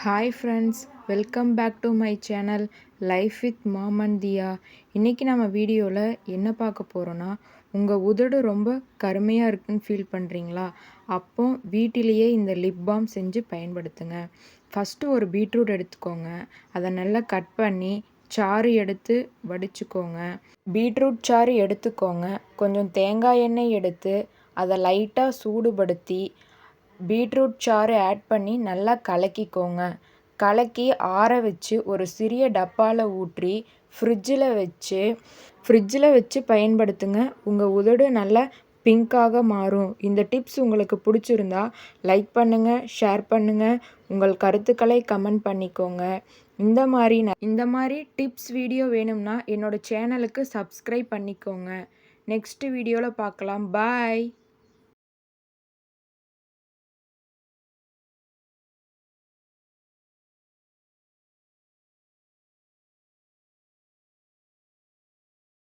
Hi friends, welcome back to my channel life with mom and Diya. இன்றைக்கி நம்ம வீடியோவில் என்ன பார்க்க போகிறோன்னா, உங்கள் உதடு ரொம்ப கருமையாக இருக்குன்னு ஃபீல் பண்ணுறீங்களா? அப்போ வீட்டிலேயே இந்த லிப் பாம் செஞ்சு பயன்படுத்துங்க. ஃபஸ்ட்டு ஒரு பீட்ரூட் எடுத்துக்கோங்க. அதை நல்லா கட் பண்ணி சாறு எடுத்து வடிச்சுக்கோங்க. பீட்ரூட் சாறு எடுத்துக்கோங்க. கொஞ்சம் தேங்காய் எண்ணெய் எடுத்து அதை லைட்டாக சூடுபடுத்தி பீட்ரூட் சாறு ஆட் பண்ணி நல்லா கலக்கிக்கோங்க. கலக்கி ஆற வச்சு ஒரு சிறிய டப்பாவில் ஊற்றி ஃப்ரிட்ஜில் வச்சு பயன்படுத்துங்க. உங்கள் உதடு நல்லா பிங்க்காக மாறும். இந்த டிப்ஸ் உங்களுக்கு பிடிச்சிருந்தா லைக் பண்ணுங்கள், ஷேர் பண்ணுங்கள், உங்கள் கருத்துக்களை கமெண்ட் பண்ணிக்கோங்க. இந்த மாதிரி டிப்ஸ் வீடியோ வேணும்னா என்னோடய சேனலுக்கு சப்ஸ்கிரைப் பண்ணிக்கோங்க. நெக்ஸ்ட் வீடியோவில் பார்க்கலாம். பாய்.